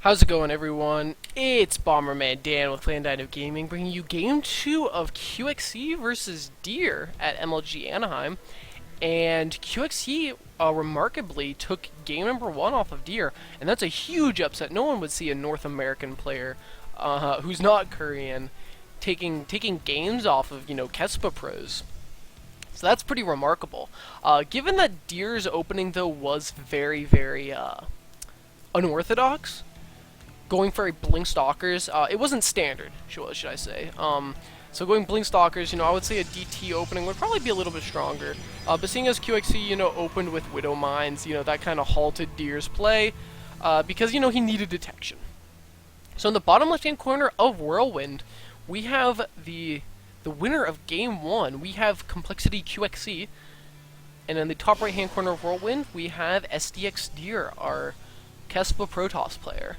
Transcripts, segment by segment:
How's it going, everyone? It's Bomberman Dan with Clan Gaming, bringing you Game 2 of QXC versus Dear at MLG Annaheim. And QXC remarkably took game number 1 off of Dear, and that's a huge upset. No one would see a North American player who's not Korean taking games off of, Kespa pros. So that's pretty remarkable. Given that Dear's opening, though, was very unorthodox, going for a Blink Stalkers, it wasn't standard, should I say. So going Blink Stalkers, I would say a DT opening would probably be a little bit stronger. But seeing as QXC, opened with Widow Mines, that kind of halted Dear's play, because, he needed detection. So in the bottom left-hand corner of Whirlwind, we have the winner of Game 1. We have Col.Qxc, and in the top right-hand corner of Whirlwind, we have STX.Dear, our Kespa Protoss player.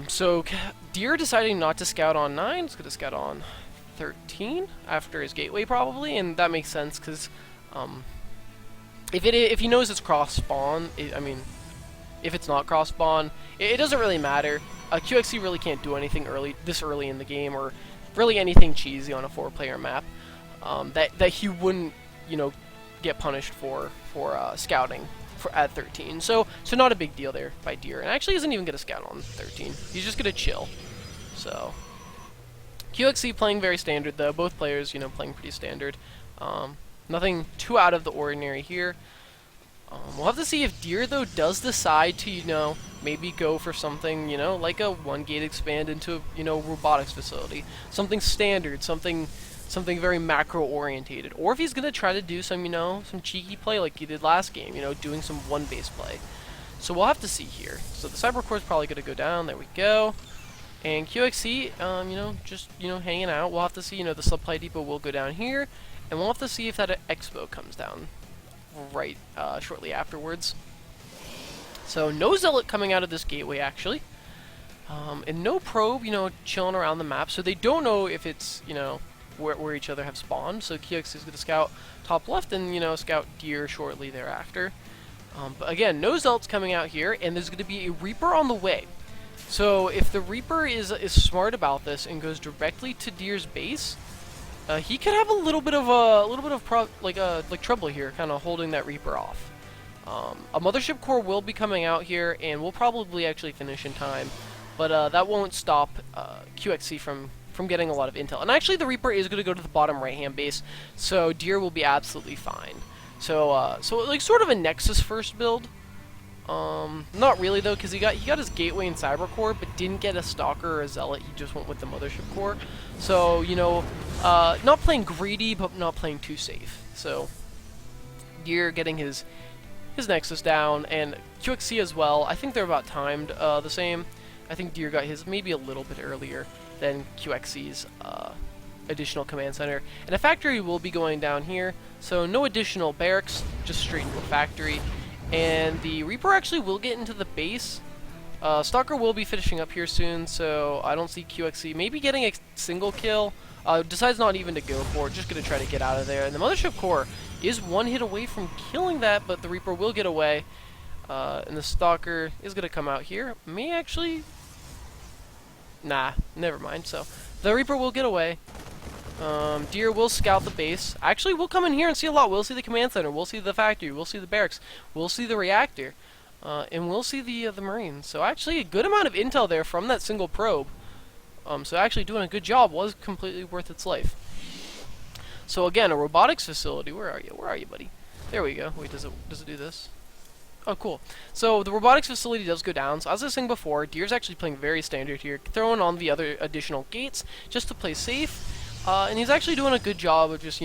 So Dear deciding not to scout on 9, it's going to scout on 13 after his gateway probably, and that makes sense because if he knows it's cross spawn, if it's not cross spawn, it doesn't really matter. QXC really can't do anything this early in the game, or really anything cheesy on a 4-player map that he wouldn't get punished for scouting at 13, so not a big deal there by Dear, and actually isn't even going to scout on 13. He's just going to chill. So QXC playing very standard though. Both players, playing pretty standard. Nothing too out of the ordinary here. We'll have to see if Dear though does decide to maybe go for something like a 1-gate expand into robotics facility, something standard, something very macro-orientated, or if he's going to try to do some, some cheeky play like he did last game, doing some 1-base play. So we'll have to see here. So the Cyber Core is probably going to go down. There we go. And QXC, just, hanging out. We'll have to see, the Supply Depot will go down here, and we'll have to see if that Expo comes down right shortly afterwards. So no Zealot coming out of this gateway, actually. And no Probe, chilling around the map, so they don't know if it's, where each other have spawned. So QXC is going to scout top left and, scout Dear shortly thereafter. But again, no Zealots coming out here, and there's going to be a Reaper on the way. So if the Reaper is smart about this and goes directly to Dear's base, he could have a little bit of trouble here, kind of holding that Reaper off. A Mothership Core will be coming out here, and we'll probably actually finish in time, but that won't stop QXC from getting a lot of intel. And actually the Reaper is going to go to the bottom right-hand base, so Dear will be absolutely fine. So like sort of a Nexus first build. Not really though, because he got his Gateway and Cyber Core, but didn't get a Stalker or a Zealot. He just went with the Mothership Core. So, not playing greedy, but not playing too safe. So Dear getting his Nexus down, and QXC as well. I think they're about timed the same. I think Dear got his maybe a little bit earlier than QXC's additional command center. And a factory will be going down here, so no additional barracks, just straight into a factory. And the Reaper actually will get into the base. Stalker will be finishing up here soon, so I don't see QXC maybe getting a single kill. Decides not even to go for it, just going to try to get out of there. And the Mothership Core is 1 hit away from killing that, but the Reaper will get away. And the Stalker is going to come out here. May actually... Nah, never mind. So the Reaper will get away. Dear will scout the base. Actually, we'll come in here and see a lot. We'll see the command center. We'll see the factory. We'll see the barracks. We'll see the reactor. And we'll see the Marines. So actually, a good amount of intel there from that single probe. So actually doing a good job. Was completely worth its life. So again, a robotics facility. Where are you? Where are you, buddy? There we go. Wait, does it do this? Oh, cool. So the robotics facility does go down. So as I was saying before, Dear's actually playing very standard here, throwing on the other additional gates just to play safe. And he's actually doing a good job of just,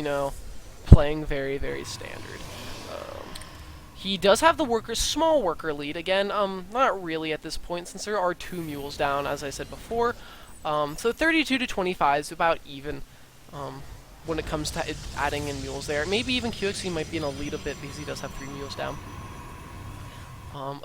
playing very standard. He does have the small worker lead. Again, not really at this point, since there are 2 mules down, as I said before. So 32 to 25 is about even when it comes to adding in mules there. Maybe even QXC might be in a lead a bit because he does have 3 mules down.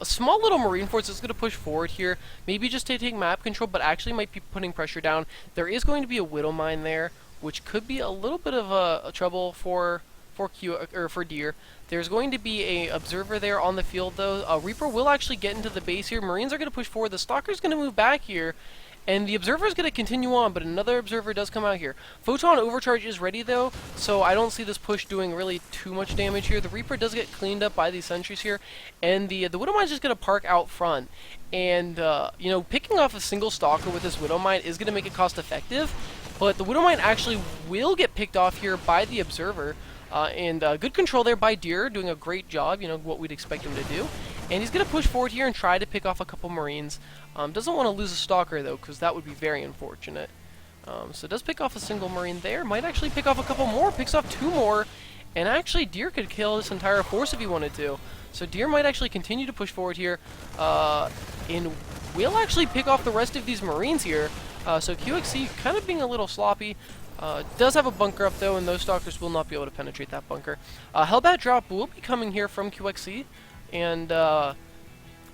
A small little Marine force is going to push forward here, maybe just to take map control, but actually might be putting pressure down. There is going to be a Widow Mine there, which could be a little bit of a trouble for for Deer. There's going to be a observer there on the field though. Reaper will actually get into the base here. Marines are going to push forward. The Stalker's going to move back here. And the observer is going to continue on, but another observer does come out here. Photon overcharge is ready though, so I don't see this push doing really too much damage here. The Reaper does get cleaned up by these sentries here, and the Widow Mine's just going to park out front. And you know, picking off a single Stalker with this Widow Mine is going to make it cost effective, but the Widow Mine actually will get picked off here by the observer. And good control there by Deer, doing a great job, you know, what we'd expect him to do. And he's going to push forward here and try to pick off a couple Marines. Doesn't want to lose a Stalker, though, because that would be very unfortunate. So does pick off a single Marine there. Might actually pick off a couple more, picks off 2 more. And actually, Deer could kill this entire force if he wanted to. So Deer might actually continue to push forward here. And will actually pick off the rest of these Marines here. So Qxc kind of being a little sloppy. Does have a bunker up though, and those Stalkers will not be able to penetrate that bunker. Hellbat drop will be coming here from Qxc, and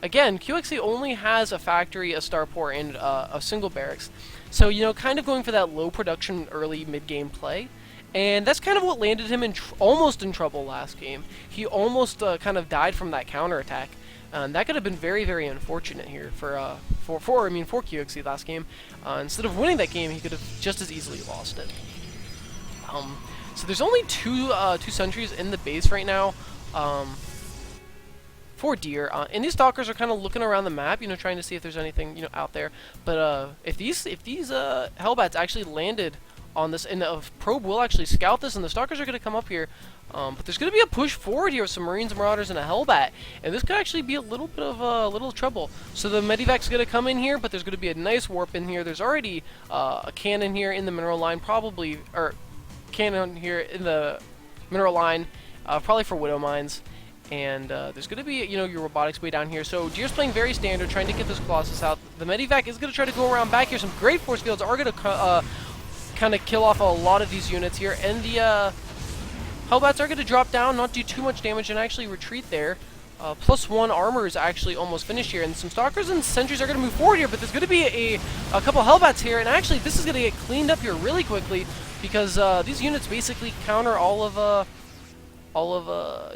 again, Qxc only has a factory, a starport, and a single barracks. So, you know, kind of going for that low production early mid-game play. And that's kind of what landed him almost in trouble last game. He almost kind of died from that counterattack. That could have been very, very unfortunate here for Qxc last game. Instead of winning that game, he could have just as easily lost it. So there's only two sentries in the base right now for Deer, and these Stalkers are kind of looking around the map, you know, trying to see if there's anything, you know, out there. But if these Hellbats actually landed on this, and a probe will actually scout this, and the Stalkers are going to come up here. But there's going to be a push forward here with some Marines, Marauders, and a Hellbat, and this could actually be a little bit of little trouble. So the Medivac's going to come in here, but there's going to be a nice warp in here. There's already a cannon here in the mineral line, probably, or cannon here in the mineral line, probably for Widow Mines. And there's going to be, you know, your robotics way down here. So Deer's playing very standard, trying to get this Colossus out. The Medivac is going to try to go around back here. Some great force fields are going to kind of kill off a lot of these units here, and the Hellbats are going to drop down, not do too much damage, and actually retreat there. +1 armor is actually almost finished here, and some Stalkers and Sentries are going to move forward here, but there's going to be a couple Hellbats here, and actually this is going to get cleaned up here really quickly, because these units basically counter all of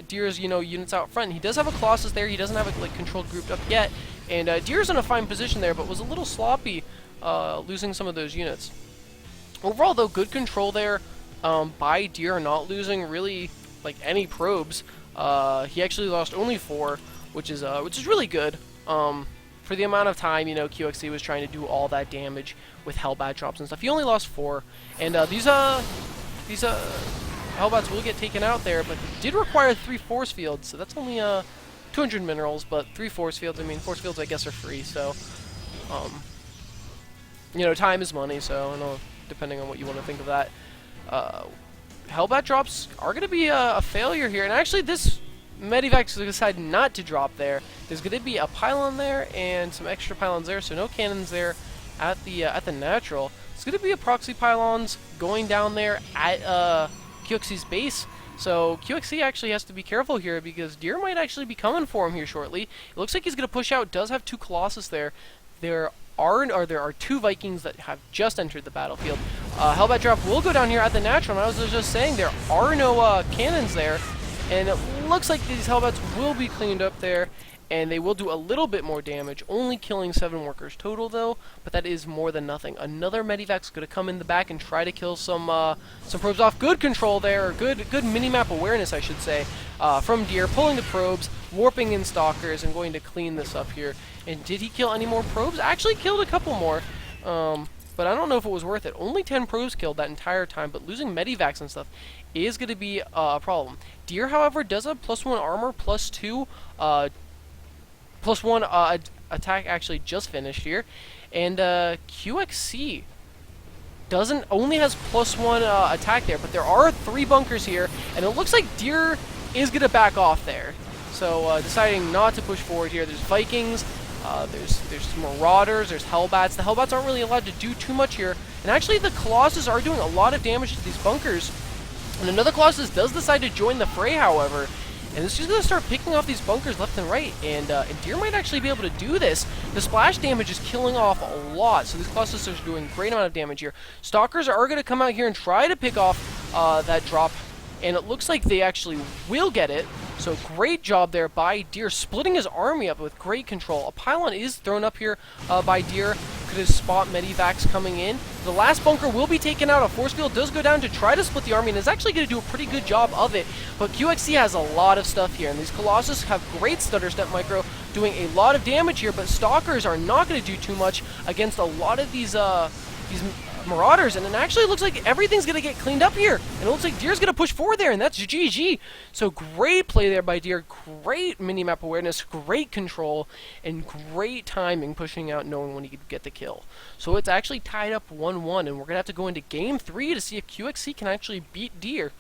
Deer's, you know, units out front. He does have a Colossus there. He doesn't have it like controlled grouped up yet, and Deer's in a fine position there, but was a little sloppy losing some of those units. Overall, though, good control there by Deer, not losing really like any probes. He actually lost only 4, which is really good for the amount of time, you know, Qxc was trying to do all that damage with Hellbat drops and stuff. He only lost 4, and these Hellbats will get taken out there, but did require 3 force fields, so that's only 200 minerals, but 3 force fields. I mean, force fields I guess are free, so you know, time is money, so I know, depending on what you want to think of that. Hellbat drops are going to be a failure here, and actually this Medivac decided not to drop there. There's going to be a pylon there and some extra pylons there, so no cannons there at the natural. It's going to be a proxy pylons going down there at Qxc's base. So Qxc actually has to be careful here, because Deer might actually be coming for him here shortly. It looks like he's going to push out. Does have 2 Colossus there. There are 2 Vikings that have just entered the battlefield. Hellbat drop will go down here at the natural, and I was just saying there are no cannons there, and it looks like these Hellbats will be cleaned up there, and they will do a little bit more damage, only killing 7 workers total though, but that is more than nothing. Another Medivac's going to come in the back and try to kill some probes off. Good control there, or good minimap awareness, I should say, from Deer, pulling the probes, warping in Stalkers, and going to clean this up here. And did he kill any more probes? Actually killed a couple more, but I don't know if it was worth it. Only 10 probes killed that entire time, but losing Medivacs and stuff is going to be a problem. Deer, however, does have +1 armor, +2, +1 attack actually just finished here, and Qxc only has +1 attack there, but there are 3 bunkers here, and it looks like Deer is going to back off there. So deciding not to push forward here. There's Vikings, there's Marauders, there's Hellbats. The Hellbats aren't really allowed to do too much here, and actually the Colossus are doing a lot of damage to these bunkers. And another Colossus does decide to join the fray, however, and it's just going to start picking off these bunkers left and right, and Deer might actually be able to do this. The splash damage is killing off a lot, so these Colossus are doing a great amount of damage here. Stalkers are going to come out here and try to pick off that drop and it looks like they actually will get it. So great job there by Dear, splitting his army up with great control. A pylon is thrown up here by Dear. Could his spot medivacs coming in. The last bunker will be taken out. A force field does go down to try to split the army, and is actually going to do a pretty good job of it. But Qxc has a lot of stuff here, and these Colossus have great stutter step micro, doing a lot of damage here, but Stalkers are not going to do too much against a lot of these Marauders, and it actually looks like everything's going to get cleaned up here, and it looks like Deer's going to push forward there, and that's GG. So great play there by Deer, great minimap awareness, great control, and great timing, pushing out, knowing when he could get the kill. So it's actually tied up 1-1, and we're going to have to go into Game 3 to see if Qxc can actually beat Deer.